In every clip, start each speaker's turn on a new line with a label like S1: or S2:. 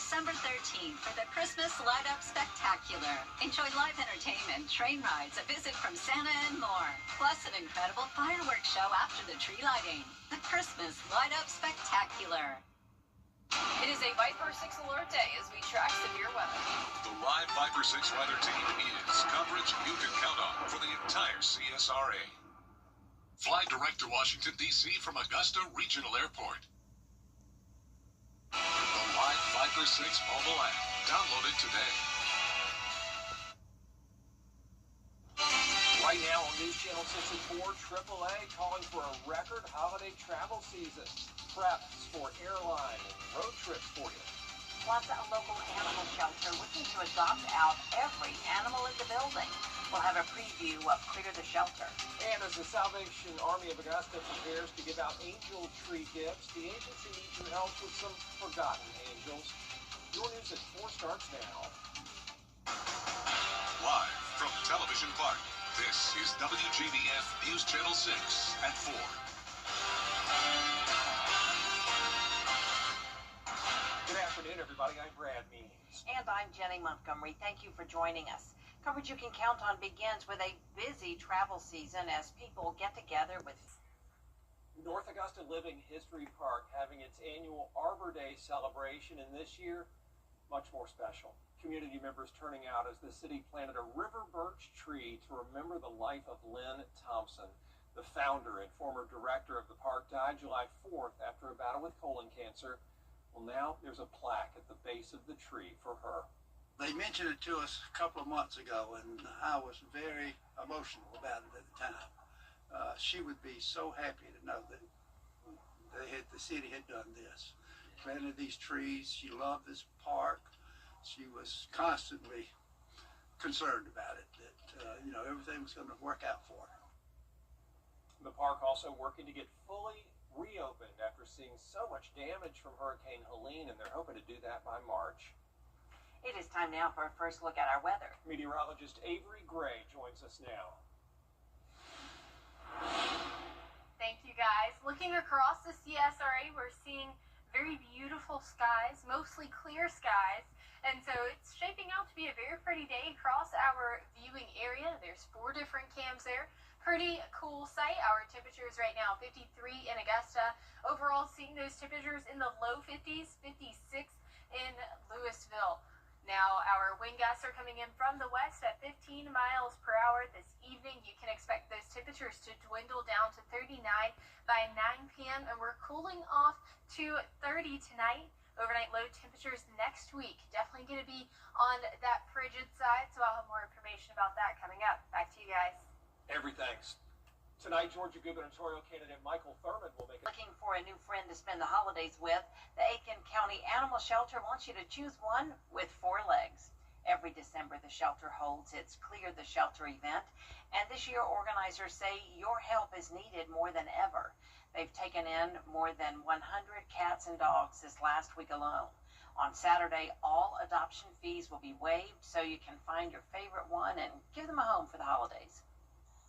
S1: December 13th for the Christmas Light Up Spectacular. Enjoy live entertainment, train rides, a visit from Santa, and more. Plus an incredible fireworks show after the tree lighting. The Christmas Light Up Spectacular.
S2: It is a Viper 6 alert day as we track severe weather.
S3: The live Viper 6 weather team is coverage you can count on for the entire CSRA. Fly direct to Washington, D.C. from Augusta Regional Airport. The live Viper 6 mobile app. Download it today.
S4: Right now on News Channel 64, AAA calling for a record holiday travel season. Preps for airline and road trips for you.
S5: Plus, a local animal shelter looking to adopt out every animal in the building. We'll have a preview of Clear the Shelter.
S4: And as the Salvation Army of Augusta prepares to give out angel tree gifts, the agency needs your help with some forgotten angels. Your news at 4 starts now.
S3: Live from Television Park, this is WJBF News Channel 6 at 4.
S4: Good afternoon, everybody. I'm Brad Means.
S5: And I'm Jenny Montgomery. Thank you for joining us. Coverage you can count on begins with a busy travel season as people get together with
S4: North Augusta Living History Park having its annual Arbor Day celebration, and this year, much more special. Community members turning out as the city planted a river birch tree to remember the life of Lynn Thompson. The founder and former director of the park died July 4th after a battle with colon cancer. Well, now there's a plaque at the base of the tree for her.
S6: They mentioned it to us a couple of months ago, and I was very emotional about it at the time. She would be so happy to know that the city had done this, planted these trees. She loved this park. She was constantly concerned about it, that everything was going to work out for her.
S4: The park also working to get fully reopened after seeing so much damage from Hurricane Helene, and they're hoping to do that by March.
S5: It is time now for a first look at our weather.
S4: Meteorologist Avery Gray joins us now.
S2: Thank you, guys. Looking across the CSRA, we're seeing very beautiful skies, mostly clear skies. And so it's shaping out to be a very pretty day across our viewing area. There's 4 different cams there. Pretty cool sight. Our temperatures right now, 53 in Augusta. Overall, seeing those temperatures in the low 50s, 56 in Louisville. Now, our wind gusts are coming in from the west at 15 miles per hour this evening. You can expect those temperatures to dwindle down to 39 by 9 p.m. And we're cooling off to 30 tonight. Overnight low temperatures next week. Definitely going to be on that frigid side, so I'll have more information about that coming up. Back to you guys.
S4: Every thanks. Tonight, Georgia gubernatorial candidate Michael Thurmond will make
S5: Looking for a new friend to spend the holidays with, the Aiken County Animal Shelter wants you to choose one with 4 legs. Every December, the shelter holds its Clear the Shelter event, and this year organizers say your help is needed more than ever. They've taken in more than 100 cats and dogs this last week alone. On Saturday, all adoption fees will be waived, so you can find your favorite one and give them a home for the holidays.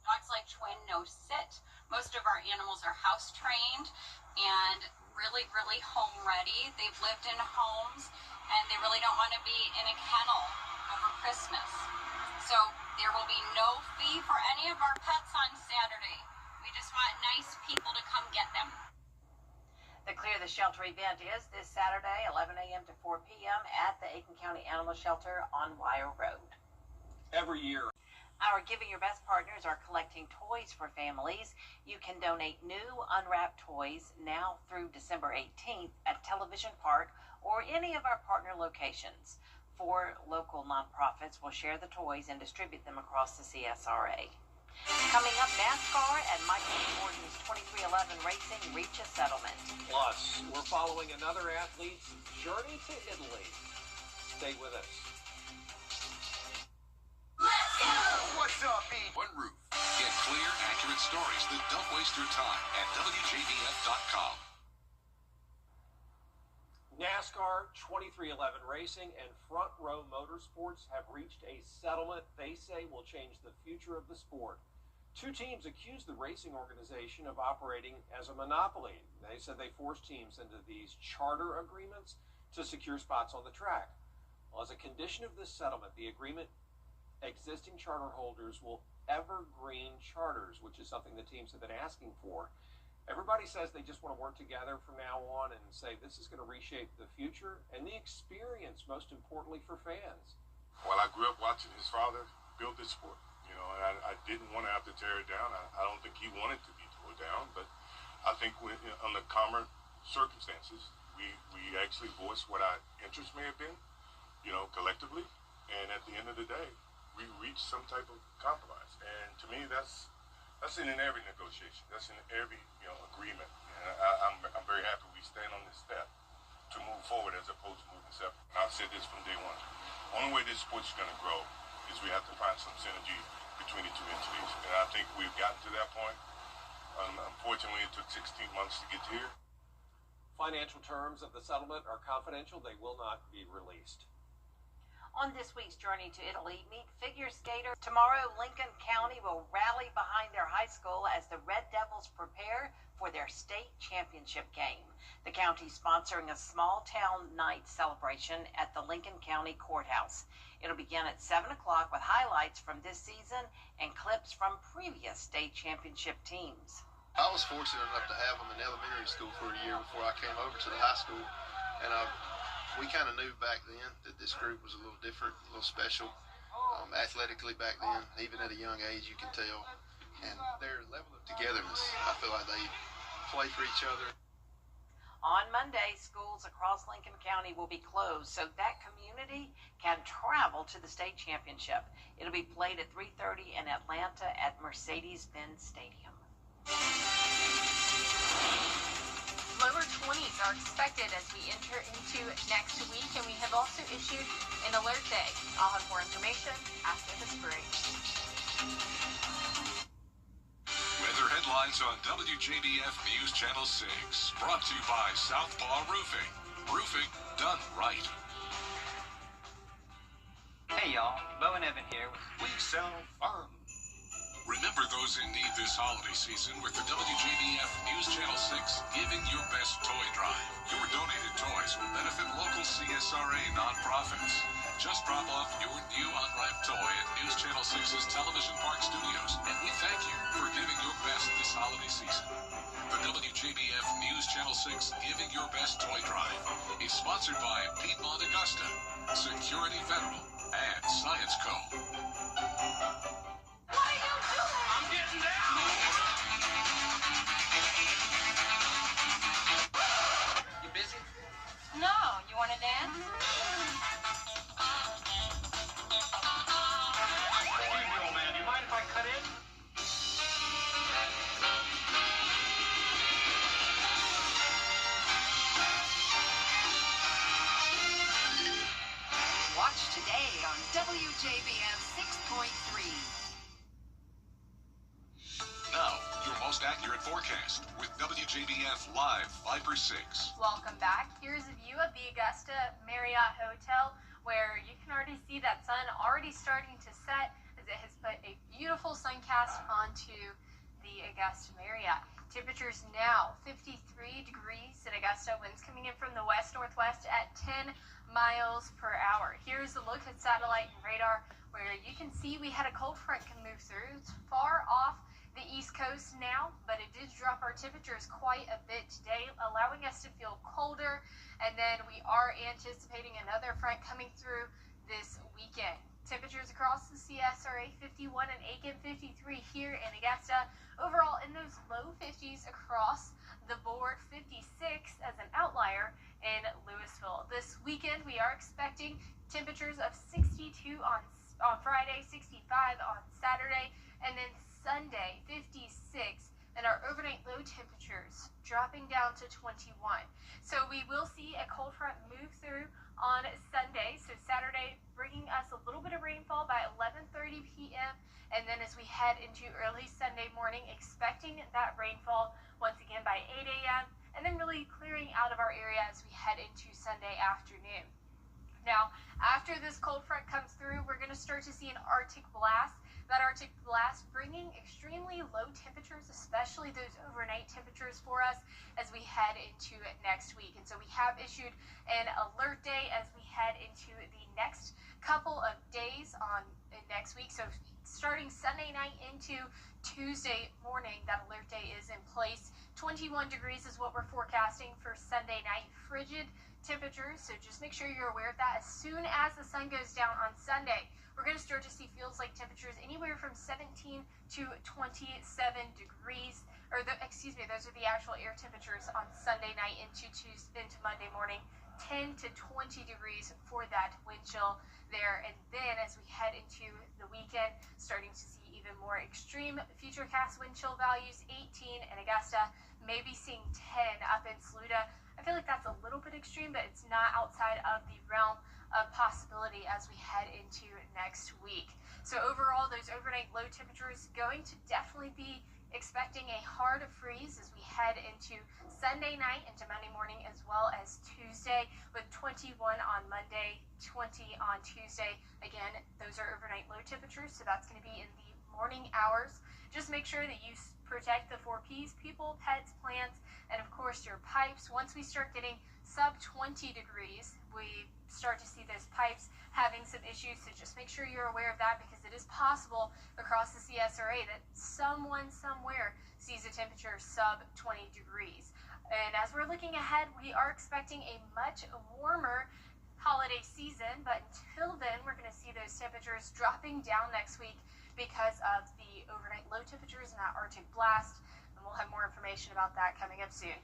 S7: Dogs like Twin no sit. Most of our animals are house trained and really, really home ready. They've lived in homes and they really don't want to be in a kennel over Christmas. So there will be no fee for any of our pets on Saturday. We just want nice people to come get them.
S5: The Clear the Shelter event is this Saturday, 11 a.m. to 4 p.m. at the Aiken County Animal Shelter on Wire Road.
S4: every year.
S5: Our Giving Your Best partners are collecting toys for families. You can donate new unwrapped toys now through December 18th at Television Park or any of our partner locations. 4 local nonprofits will share the toys and distribute them across the CSRA. Coming up, NASCAR and Michael Jordan's 2311 Racing reach a settlement.
S4: Plus, we're following another athlete's journey to Italy. Stay with us.
S3: Let's go! What's up, E? One roof. Get clear, accurate stories that don't waste your time at WJBF.com.
S4: NASCAR, 2311 Racing, and Front Row Motorsports have reached a settlement they say will change the future of the sport. 2 teams accused the racing organization of operating as a monopoly. They said they forced teams into these charter agreements to secure spots on the track. Well, as a condition of this settlement, the agreement, existing charter holders will evergreen charters, which is something the teams have been asking for. Everybody says they just want to work together from now on and say this is going to reshape the future and the experience, most importantly, for fans.
S8: Well, I grew up watching his father build this sport, and I didn't want to have to tear it down. I don't think he wanted to be torn down, but I think under calmer circumstances, we actually voiced what our interests may have been, collectively, and at the end of the day, we reached some type of compromise. And to me, that's in every negotiation. That's in every agreement. And I'm very happy we stand on this step to move forward as opposed to moving separate. I've said this from day one. The only way this sport is going to grow is we have to find some synergy between the two entities. And I think we've gotten to that point. Unfortunately, it took 16 months to get here.
S4: Financial terms of the settlement are confidential. They will not be released.
S5: On this week's Journey to Italy, meet figure skater. Tomorrow, Lincoln County will rally behind their high school as the Red Devils prepare for their state championship game. The county sponsoring a small town night celebration at the Lincoln County Courthouse. It'll begin at 7 o'clock with highlights from this season and clips from previous state championship teams.
S9: I was fortunate enough to have them in elementary school for a year before I came over to the high school, and we kind of knew back then that this group was a little different, a little special, athletically back then. Even at a young age, you can tell. And their level of togetherness, I feel like they play for each other.
S5: On Monday, schools across Lincoln County will be closed so that community can travel to the state championship. It'll be played at 3:30 in Atlanta at Mercedes-Benz Stadium.
S2: Lower 20s are expected as we enter into next week, and we have also issued an alert day. I'll have more information after this break.
S3: Weather headlines on WJBF News Channel 6. Brought to you by Southpaw Roofing. Roofing done right.
S10: Hey y'all, Bo and Evan here. We sell fun.
S3: Remember those in need this holiday season with the WJBF News Channel 6 Giving Your Best Toy Drive. Your donated toys will benefit local CSRA nonprofits. Just drop off your new unwrapped toy at News Channel 6's Television Park Studios, and we thank you for giving your best this holiday season. The WJBF News Channel 6 Giving Your Best Toy Drive is sponsored by Piedmont Augusta, Security Federal, and Science Co.
S2: What are you doing?
S3: I'm getting down!
S10: You busy?
S7: No, you want to dance?
S10: Excuse me, old man. Do you mind if I cut in?
S1: Watch today on WJBF 6.3.
S3: Now, your most accurate forecast with WJBF Live Viper 6.
S2: Welcome back. Here's a view of the Augusta Marriott Hotel, where you can already see that sun already starting to set as it has put a beautiful sun cast onto the Augusta Marriott. Temperatures now 53 degrees in Augusta, winds coming in from the west-northwest at 10 miles per hour. Here's a look at satellite and radar, where you can see we had a cold front can move through. It's far off the East Coast now, but it did drop our temperatures quite a bit today, allowing us to feel colder. And then we are anticipating another front coming through this weekend. Temperatures across the CSRA 51 and Aiken 53 here in Augusta. Overall in those low 50s across the board, 56 as an outlier in Louisville. This weekend we are expecting temperatures of 62 on Friday, 65 on Saturday, and then Sunday 56, and our overnight low temperatures dropping down to 21. So we will see a cold front move through on Sunday, so Saturday bringing us a little bit of rainfall by 11:30 p.m. and then as we head into early Sunday morning, expecting that rainfall once again by 8 a.m. and then really clearing out of our area as we head into Sunday afternoon. Now, after this cold front comes through, we're going to start to see an Arctic blast. That Arctic blast bringing extremely low temperatures, especially those overnight temperatures for us as we head into next week. And so we have issued an alert day as we head into the next couple of days on next week. So starting Sunday night into Tuesday morning, that alert day is in place. 21 degrees is what we're forecasting for Sunday night. Frigid temperatures, so just make sure you're aware of that. As soon as the sun goes down on Sunday, we're going to start to see feels like temperatures anywhere from 17 to 27 degrees, or those are the actual air temperatures on Sunday night into Monday morning. 10 to 20 degrees for that wind chill there. And then as we head into the weekend, starting to see even more extreme futurecast wind chill values. 18 in Augusta, maybe seeing 10 up in Saluda. I feel like that's a little bit extreme, but it's not outside of the realm of possibility as we head into next week. So overall, those overnight low temperatures going to definitely be expecting a hard freeze as we head into Sunday night into Monday morning, as well as Tuesday, with 21 on Monday, 20 on Tuesday. Again, those are overnight low temperatures, so that's going to be in the morning hours. Just make sure that you protect the 4 Ps, people, pets, plants, and of course your pipes. Once we start getting sub 20 degrees, we start to see those pipes having some issues, so just make sure you're aware of that, because it is possible across the CSRA that someone somewhere sees a temperature sub 20 degrees. And as we're looking ahead, we are expecting a much warmer holiday season, but until then, we're going to see those temperatures dropping down next week because of the overnight low temperatures and that Arctic blast, and we'll have more information about that coming up soon.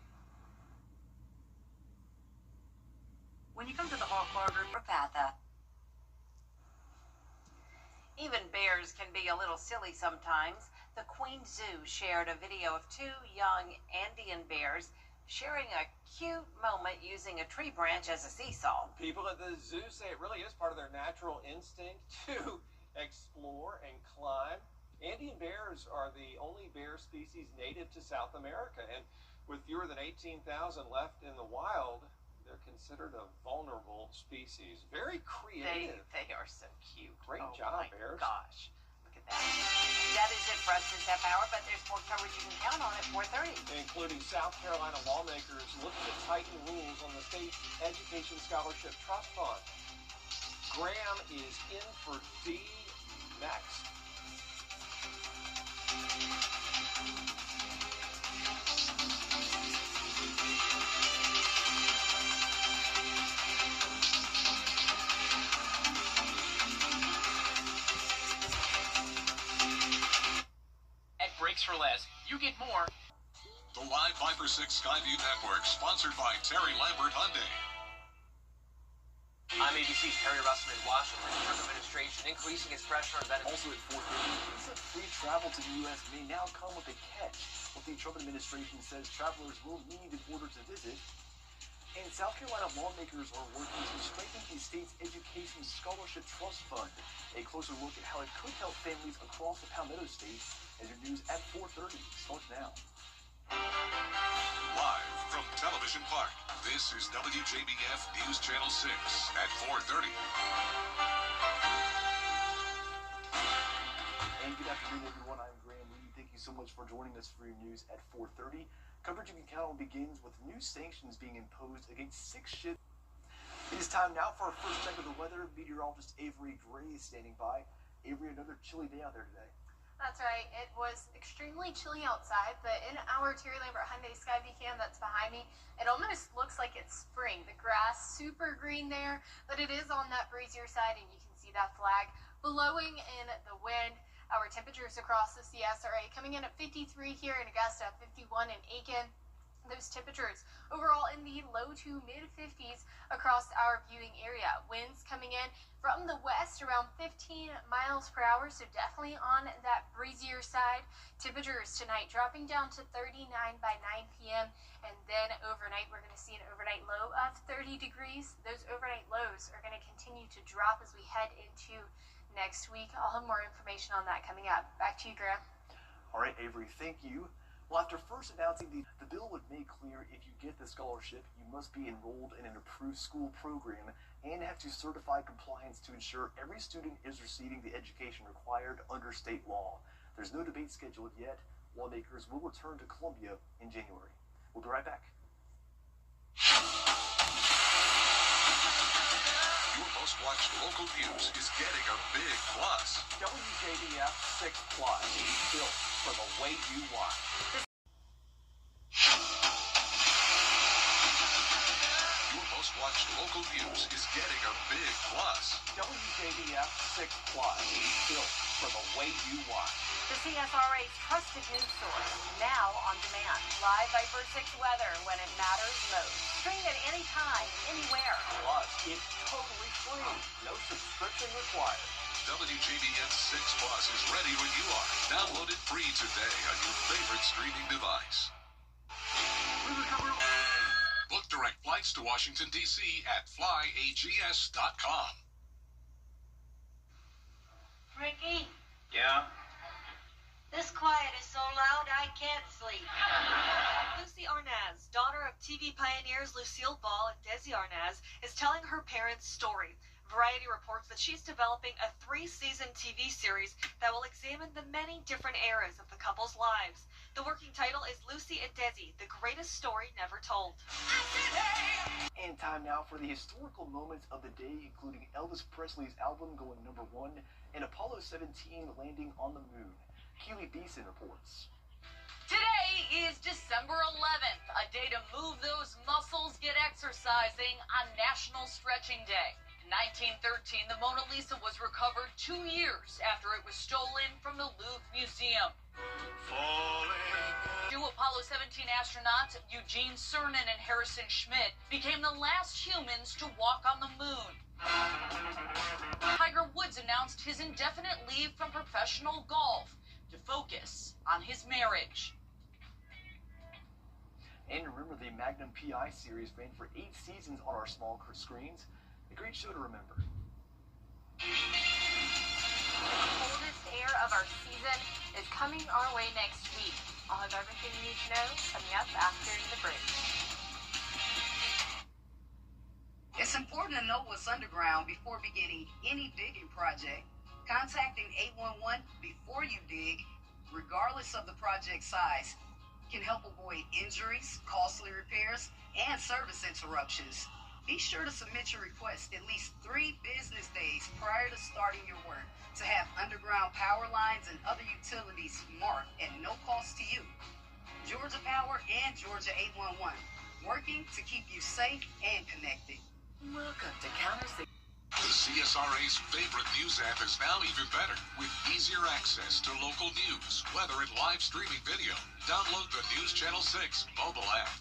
S1: When you come to the Hawk Barber for Patha. Even bears can be a little silly sometimes. The Queen Zoo shared a video of 2 young Andean bears sharing a cute moment using a tree branch as a seesaw.
S4: People at the zoo say it really is part of their natural instinct to explore and climb. Andean bears are the only bear species native to South America, and with fewer than 18,000 left in the wild, they're considered a vulnerable species. Very creative.
S5: They are so cute.
S4: Great job, bears.
S5: Gosh, look at that. That is it for us this half hour, but there's more coverage you can count on at 4:30.
S4: Including South Carolina lawmakers looking to tighten rules on the state's Education Scholarship Trust Fund. Graham is in for D next.
S11: For less, you get more.
S3: The Live Viper 6 Skyview Network, sponsored by Terry Lambert Hyundai.
S11: I'm ABC's Terry Russell in Washington. The Trump administration increasing its pressure on benefits.
S12: Also at 4:30, free travel to the U.S. may now come with a catch. What the Trump administration says travelers will need in order to visit. And South Carolina lawmakers are working to strengthen the state's Education Scholarship Trust Fund. A closer look at how it could help families across the Palmetto State as your news at 4:30 starts now.
S3: Live from Television Park, this is WJBF News Channel 6 at 4:30.
S12: And good afternoon, everyone. I'm Graham Lee. Thank you so much for joining us for your news at 4:30. Coverage you can count on begins with new sanctions being imposed against 6 ships. It is time now for our first check of the weather. Meteorologist Avery Gray is standing by. Avery, another chilly day out there today.
S2: That's right. It was extremely chilly outside, but in our Terry Lambert Hyundai Skyview cam that's behind me, it almost looks like it's spring. The grass super green there, but it is on that breezier side, and you can see that flag blowing in the wind. Our temperatures across the CSRA coming in at 53 here in Augusta, 51 in Aiken. Those temperatures overall in the low to mid 50s across our viewing area. Winds coming in from the west around 15 miles per hour, so definitely on that breezier side. Temperatures tonight dropping down to 39 by 9 p.m. and then overnight we're going to see an overnight low of 30 degrees. Those overnight lows are going to continue to drop as we head into next week. I'll have more information on that coming up. Back to you, Graham.
S12: All right, Avery, thank you. Well, after first announcing the bill would make clear if you get the scholarship, you must be enrolled in an approved school program and have to certify compliance to ensure every student is receiving the education required under state law. There's no debate scheduled yet. Lawmakers will return to Columbia in January. We'll be right back.
S3: Your most watched local news is getting a big plus.
S12: WJBF 6 Plus, built for the way you watch.
S3: Your most watched local news is getting a big plus.
S12: WJBF 6 Plus, built for the way you watch.
S5: The CSRA's trusted news source, now on demand. Live Viper 6 weather when it matters most. Stream at any time, anywhere.
S12: Plus, it's totally free. No subscription required.
S3: WJBF 6 Plus is ready when you are. Download it free today on your favorite streaming device. Book direct flights to Washington, D.C. at flyags.com.
S13: Ricky,
S10: Yeah?
S13: this quiet is so loud I can't sleep.
S14: Lucy Arnaz, daughter of TV pioneers Lucille Ball and Desi Arnaz, is telling her parents' story. Variety reports that she's developing a 3-season TV series that will examine the many different eras of the couple's lives. The working title is Lucy and Desi, the greatest story never told.
S12: And time now for the historical moments of the day, including Elvis Presley's album going #1 and Apollo 17 landing on the moon. Keely Beeson reports.
S15: Today is December 11th, a day to move those muscles, get exercising on National Stretching Day. In 1913, the Mona Lisa was recovered 2 years after it was stolen from the Louvre Museum. Two Apollo 17 astronauts, Eugene Cernan and Harrison Schmitt, became the last humans to walk on the moon. Tiger Woods announced his indefinite leave from professional golf to focus on his marriage.
S12: And remember, the Magnum PI series ran for 8 seasons on our small screens. A great show to remember.
S2: The coldest air of our season is coming our way next week. I'll have everything you need to know coming up after the break.
S16: It's important to know what's underground before beginning any digging project. Contacting 811 before you dig, regardless of the project size, can help avoid injuries, costly repairs, and service interruptions. Be sure to submit your request at least 3 business days prior to starting your work to have underground power lines and other utilities marked at no cost to you. Georgia Power and Georgia 811, working to keep you safe and connected.
S5: Welcome to Counter-Safety.
S3: The CSRA's favorite news app is now even better with easier access to local news, weather, and live streaming video. Download the News Channel 6 mobile app.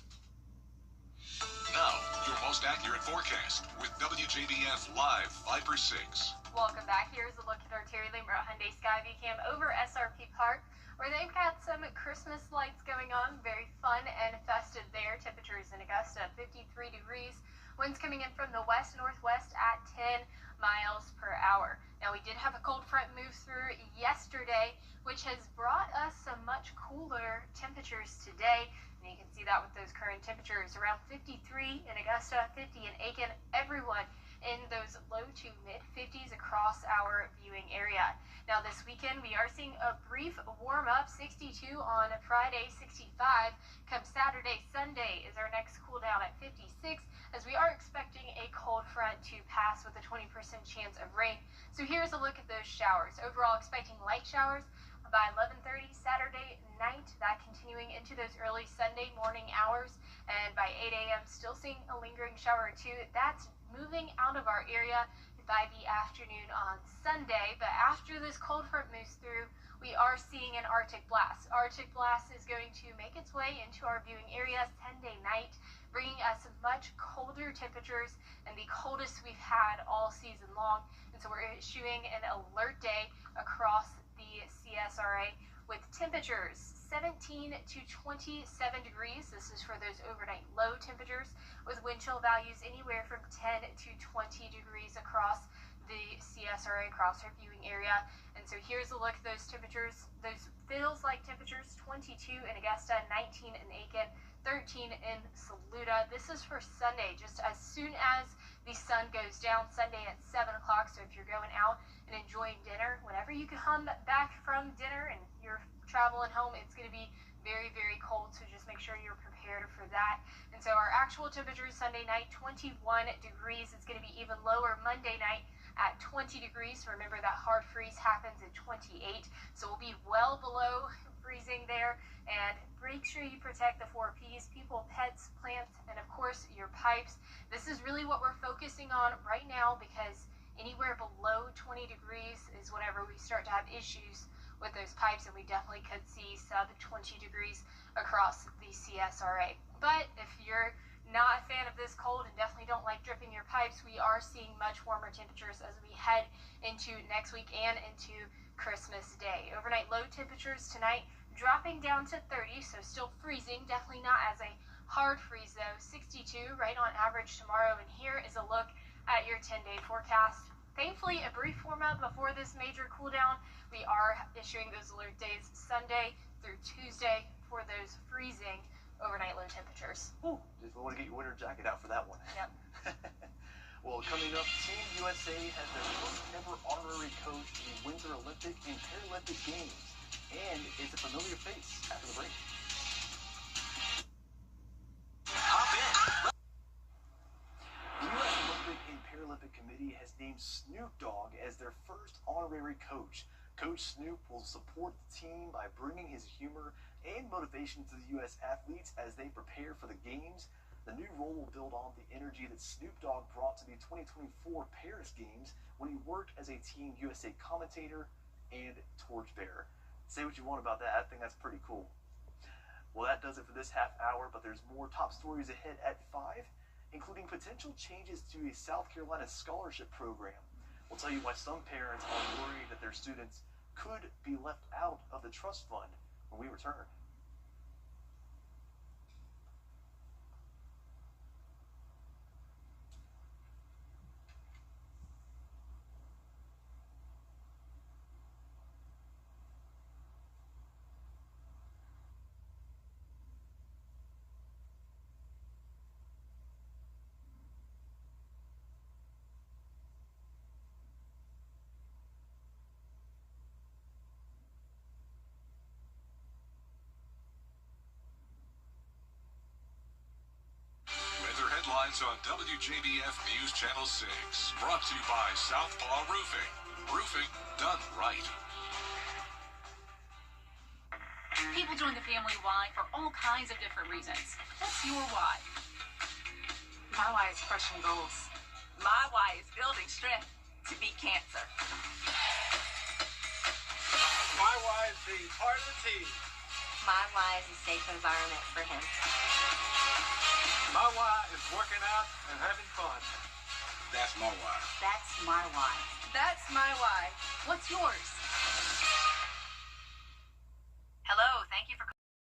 S3: Now, your most accurate forecast with WJBF Live Viper 6.
S2: Welcome back. Here's a look at our Terry Lambert Hyundai Skyview Cam over SRP Park, where they've got some Christmas lights going on. Very fun and festive there. Temperatures in Augusta 53 degrees. Winds coming in from the west-northwest at 10 miles per hour. Now, we did have a cold front move through yesterday, which has brought us some much cooler temperatures today. And you can see that with those current temperatures around 53 in Augusta, 50 in Aiken, everyone in those low to mid-50s across our viewing area. Now, this weekend, we are seeing a brief warm-up, 62 on Friday, 65. Come Saturday, Sunday is our next cool down at 56, as we are expecting a cold front to pass with a 20% chance of rain. So here's a look at those showers. Overall, expecting light showers by 11:30 Saturday night, that continuing into those early Sunday morning hours, and by 8 a.m. still seeing a lingering shower or two. That's moving out of our area by the afternoon on Sunday. But after this cold front moves through, we are seeing an Arctic blast. Arctic blast is going to make its way into our viewing area 10-day night, bringing us much colder temperatures and the coldest we've had all season long. And so we're issuing an alert day across the CSRA with temperatures 17 to 27 degrees. This is for those overnight low temperatures, with wind chill values anywhere from 10 to 20 degrees across the CSRA crosshair viewing area. And so here's a look at those temperatures. Those feels like temperatures: 22 in Augusta, 19 in Aiken, 13 in Saluda. This is for Sunday, just as soon as the sun goes down Sunday at 7 o'clock. So if you're going out and enjoying dinner, whenever you come back from dinner and you're traveling home, it's going to be very, very cold. So just make sure you're prepared for that. And so our actual temperatures Sunday night, 21 degrees. It's going to be even lower Monday night at 20 degrees. Remember that hard freeze happens at 28. So we'll be well below freezing there. And make sure you protect the 4 Ps: people, pets, plants, and of course your pipes. This is really what we're focusing on right now, because anywhere below 20 degrees is whenever we start to have issues with those pipes, and we definitely could see sub 20 degrees across the CSRA. But if you're not a fan of this cold and definitely don't like dripping your pipes, we are seeing much warmer temperatures as we head into next week and into Christmas Day. Overnight low temperatures tonight dropping down to 30, so still freezing, definitely not as a hard freeze though. 62 right on average tomorrow, and here is a look at your 10-day forecast. Thankfully, a brief warm-up before this major cool down. We are issuing those alert days Sunday through Tuesday for those freezing overnight low temperatures.
S12: Ooh, just want to get your winter jacket out for that one.
S2: Yep.
S12: Well, coming up, Team USA has their first ever honorary coach in the Winter Olympic and Paralympic Games, and it's a familiar face after the break. The U.S. Olympic and Paralympic Committee has named Snoop Dogg as their first honorary coach. Coach Snoop will support the team by bringing his humor and motivation to the U.S. athletes as they prepare for the games. The new role will build on the energy that Snoop Dogg brought to the 2024 Paris Games when he worked as a Team USA commentator and torchbearer. Say what you want about that, I think that's pretty cool. Well, that does it for this half hour, but there's more top stories ahead at 5, including potential changes to a South Carolina scholarship program. We'll tell you why some parents are worried that their students could be left out of the trust fund when we return.
S3: Headlines on WJBF News Channel 6. Brought to you by Southpaw Roofing. Roofing done right.
S15: People join the family Y for all kinds of different reasons. What's your why?
S17: My why is crushing goals.
S18: My why is building strength to beat cancer.
S19: My why is being part of the team.
S20: My why is a safe environment for him.
S19: My why is working out and having fun.
S3: That's my why.
S20: That's my why.
S18: That's my why.
S15: What's yours?